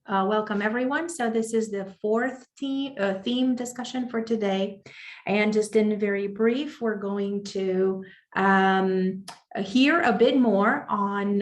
welcome everyone. So this is the fourth theme discussion for today. And just in very brief, we're going to hear a bit more on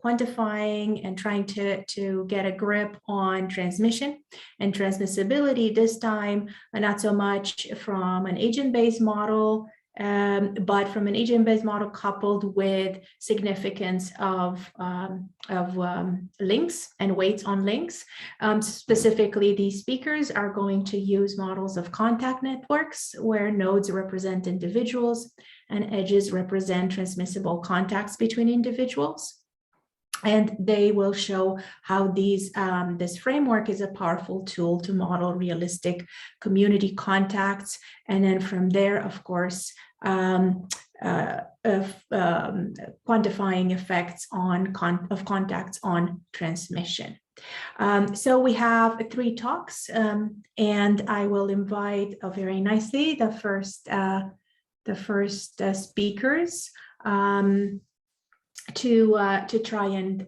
quantifying and trying to get a grip on transmission and transmissibility, this time not so much from an agent-based model, but from an agent-based model coupled with significance of links and weights on links. Specifically, these speakers are going to use models of contact networks where nodes represent individuals and edges represent transmissible contacts between individuals. And they will show how this framework is a powerful tool to model realistic community contacts. And then from there, of course, quantifying effects of contacts on transmission. So we have three talks, and I will invite very nicely the first speakers to try and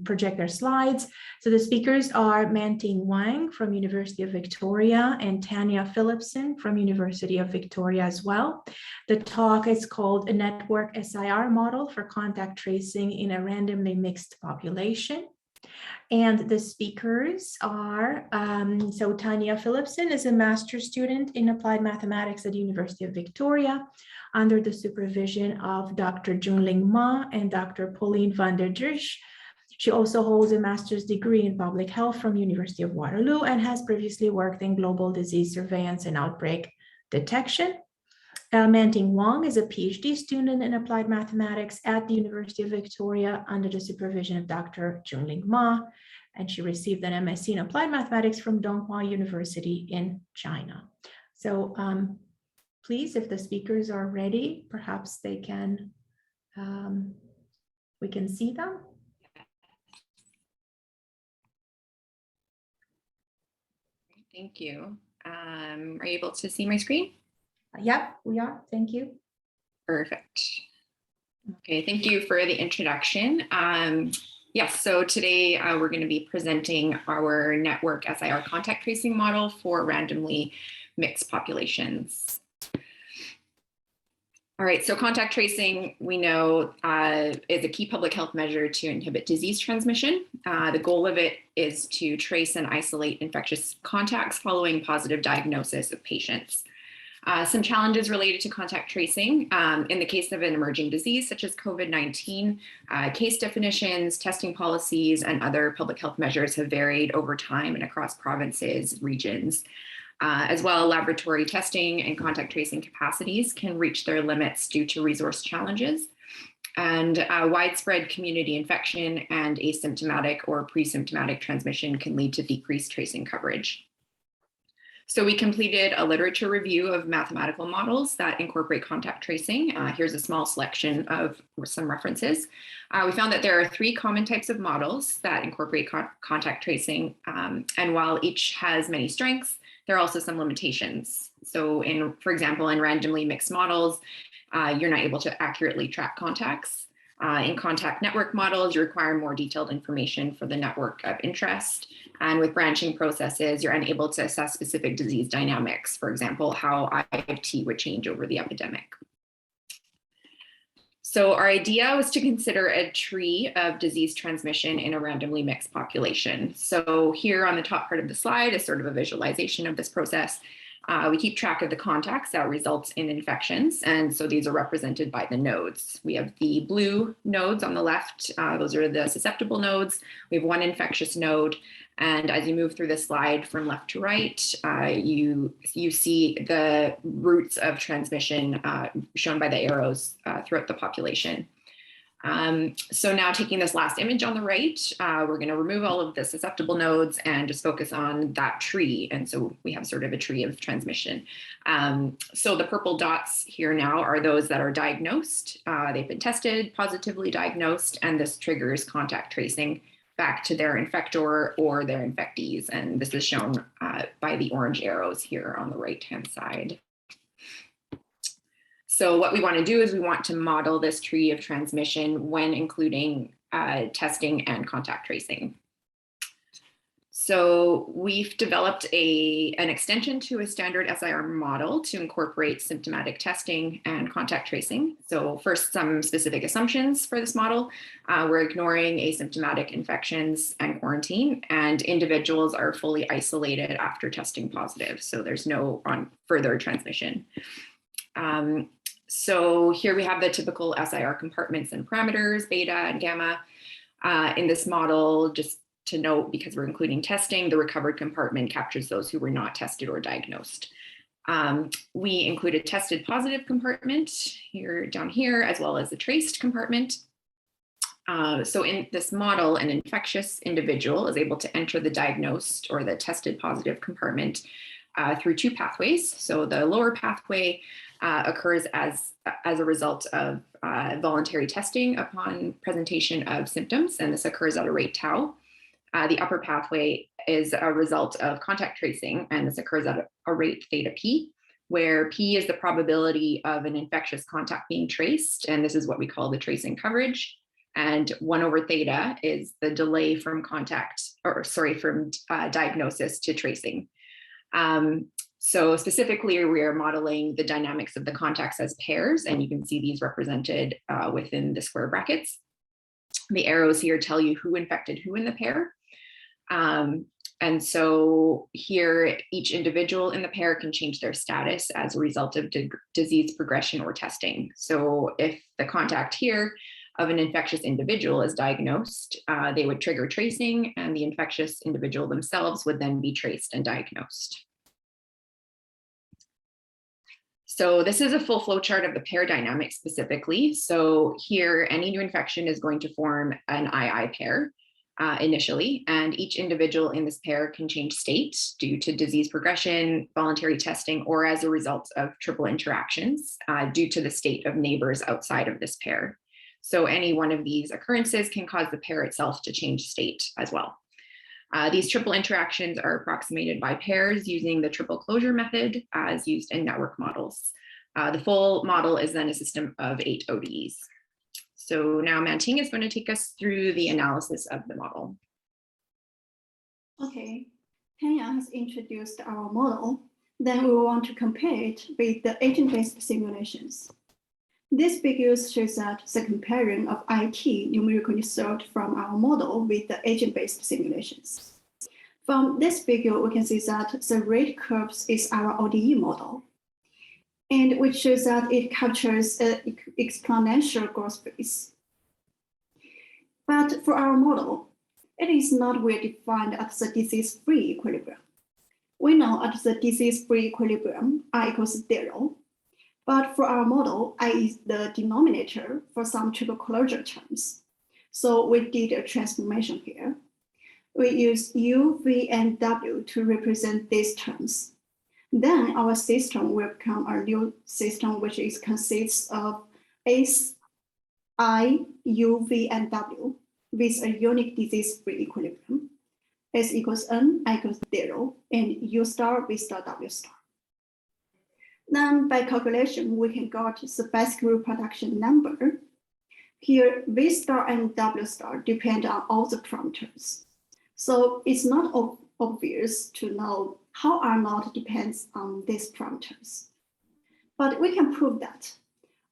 project their slides. So the speakers are Manting Wang from University of Victoria and Tanya Philippsen from University of Victoria as well. The talk is called A Network SIR Model for Contact Tracing in a Randomly Mixed Population. And the speakers are, so Tanya Philippsen is a master's student in applied mathematics at the University of Victoria under the supervision of Dr. Junling Ma and Dr. Pauline van der Drisch. She also holds a master's degree in public health from University of Waterloo and has previously worked in global disease surveillance and outbreak detection. Manting Wang is a PhD student in applied mathematics at the University of Victoria under the supervision of Dr. Junling Ma, and she received an MSc in applied mathematics from Donghua University in China. So please, if the speakers are ready, perhaps they can, we can see them. Thank you. Are you able to see my screen? Yep, we are. Thank you. Perfect. Okay, thank you for the introduction. Yes, so today we're going to be presenting our network SIR contact tracing model for randomly mixed populations. All right, so contact tracing, we know, is a key public health measure to inhibit disease transmission. The goal of it is to trace and isolate infectious contacts following positive diagnosis of patients. Some challenges related to contact tracing. In the case of an emerging disease such as COVID-19, case definitions, testing policies, and other public health measures have varied over time and across provinces, regions. As well, laboratory testing and contact tracing capacities can reach their limits due to resource challenges. And widespread community infection and asymptomatic or pre-symptomatic transmission can lead to decreased tracing coverage. So we completed a literature review of mathematical models that incorporate contact tracing. Here's a small selection of some references. We found that there are three common types of models that incorporate contact tracing. And while each has many strengths, there are also some limitations. So for example, in randomly mixed models, you're not able to accurately track contacts. In contact network models, you require more detailed information for the network of interest. And with branching processes, you're unable to assess specific disease dynamics, for example, how IFT would change over the epidemic. So our idea was to consider a tree of disease transmission in a randomly mixed population. So here on the top part of the slide is sort of a visualization of this process. We keep track of the contacts that results in infections. And so these are represented by the nodes. We have the blue nodes on the left. Those are the susceptible nodes. We have one infectious node. And as you move through the slide from left to right, you see the routes of transmission shown by the arrows throughout the population. So now taking this last image on the right, we're going to remove all of the susceptible nodes and just focus on that tree. And so we have sort of a tree of transmission. So the purple dots here now are those that are diagnosed. They've been tested, positively diagnosed, and this triggers contact tracing back to their infector or their infectees. And this is shown by the orange arrows here on the right-hand side. So what we want to do is we want to model this tree of transmission when including testing and contact tracing. So we've developed an extension to a standard SIR model to incorporate symptomatic testing and contact tracing. So first, some specific assumptions for this model. We're ignoring asymptomatic infections and quarantine, and individuals are fully isolated after testing positive. So there's no further transmission. So here we have the typical SIR compartments and parameters, beta and gamma. In this model, just to note, because we're including testing, the recovered compartment captures those who were not tested or diagnosed. We include a tested positive compartment here, down here, as well as a traced compartment. So in this model, an infectious individual is able to enter the diagnosed or the tested positive compartment through two pathways. So the lower pathway occurs as a result of voluntary testing upon presentation of symptoms, and this occurs at a rate tau. The upper pathway is a result of contact tracing, and this occurs at a rate theta p, where p is the probability of an infectious contact being traced, and this is what we call the tracing coverage. And 1 over theta is the delay from diagnosis to tracing. So specifically, we are modeling the dynamics of the contacts as pairs, and you can see these represented within the square brackets. The arrows here tell you who infected who in the pair. And so here, each individual in the pair can change their status as a result of disease progression or testing. So if the contact here of an infectious individual is diagnosed, they would trigger tracing, and the infectious individual themselves would then be traced and diagnosed. So this is a full flow chart of the pair dynamic specifically. So here, any new infection is going to form an II pair initially, and each individual in this pair can change state due to disease progression, voluntary testing, or as a result of triple interactions due to the state of neighbors outside of this pair. So any one of these occurrences can cause the pair itself to change state as well. These triple interactions are approximated by pairs using the triple closure method as used in network models. The full model is then a system of 8 ODEs. So now Manting is going to take us through the analysis of the model. Okay, Tanya has introduced our model. Then we want to compare it with the agent-based simulations. This figure shows that the comparison of IT numerically solved from our model with the agent-based simulations. From this figure, we can see that the rate curves is our ODE model, and which shows that it captures an exponential growth phase. But for our model, it is not well defined at the disease-free equilibrium. We know at the disease-free equilibrium, I equals 0. But for our model, I is the denominator for some triple closure terms. So we did a transformation here. We use U, V, and W to represent these terms. Then our system will become a new system, which consists of S, I, U, V, and W with a unique disease-free equilibrium. S equals N, I equals 0, and U star, V star, W star. Then by calculation, we can get the basic reproduction number. Here, V star and W star depend on all the parameters. So it's not obvious to know how R naught depends on these parameters. But we can prove that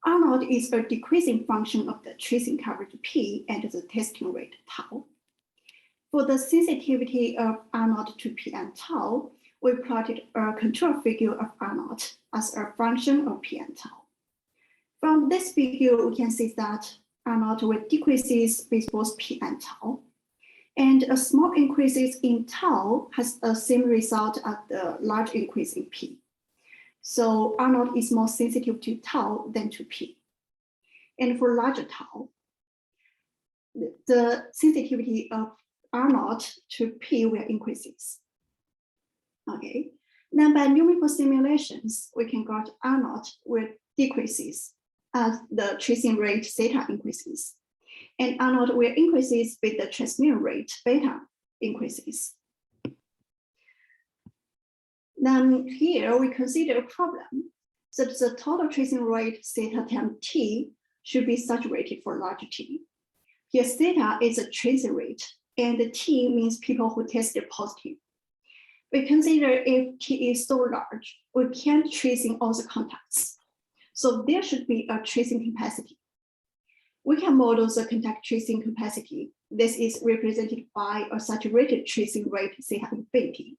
R naught is a decreasing function of the tracing coverage P and the testing rate tau. For the sensitivity of R naught to P and tau, we plotted a control figure of R naught as a function of P and tau. From this figure, we can see that R naught will decreases with both P and tau, and a small increases in tau has a same result as the large increase in P. So R naught is more sensitive to tau than to P. And for larger tau, the sensitivity of R naught to P will increases. Okay, then by numerical simulations, we can get R naught will decreases as the tracing rate theta increases, and R naught will increases with the transmission rate beta increases. Then here we consider a problem that the total tracing rate theta times t should be saturated for large t. Here theta is a tracing rate and T means people who tested positive. We consider if T is so large, we can't trace in all the contacts. So there should be a tracing capacity. We can model the contact tracing capacity. This is represented by a saturated tracing rate, say infinity.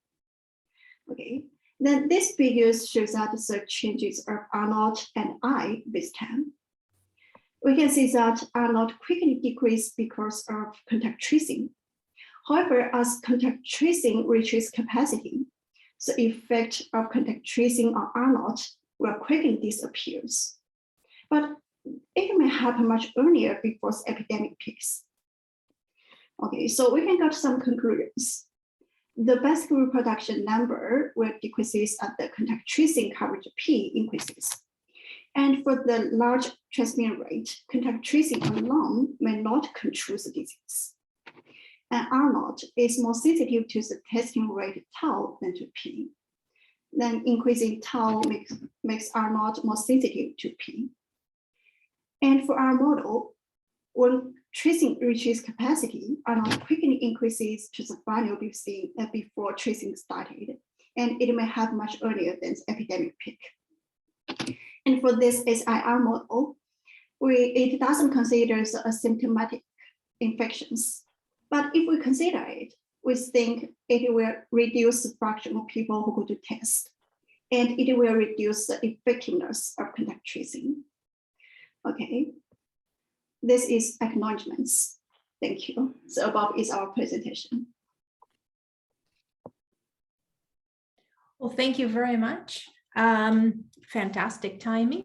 Okay, then this figure shows that the changes of R0 and I with time. We can see that R0 quickly decreases because of contact tracing. However, as contact tracing reaches capacity, the effect of contact tracing on R0 will quickly disappear. But it may happen much earlier before the epidemic peaks. Okay, so we can get some conclusions. The basic reproduction number will decrease as the contact tracing coverage P increases. And for the large transmission rate, contact tracing alone may not control the disease. And R0 is more sensitive to the testing rate tau than to P. Then increasing tau makes R0 more sensitive to P. And for our model, when tracing reaches capacity, R0 quickly increases to the value we've seen before tracing started, and it may have much earlier than the epidemic peak. And for this SIR model, it doesn't consider the asymptomatic infections. But if we consider it, we think it will reduce the fraction of people who go to test, and it will reduce the effectiveness of contact tracing. Okay, this is acknowledgements. Thank you. So above is our presentation. Well, thank you very much. Fantastic timing.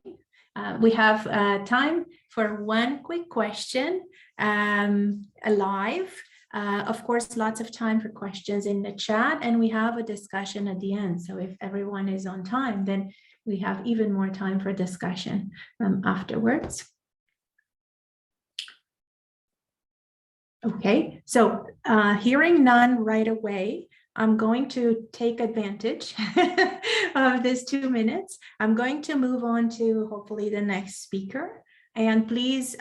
We have time for one quick question live. Of course, lots of time for questions in the chat, and we have a discussion at the end. So if everyone is on time, then we have even more time for discussion afterwards. Okay, so hearing none right away, I'm going to take advantage of this 2 minutes. I'm going to move on to hopefully the next speaker. And please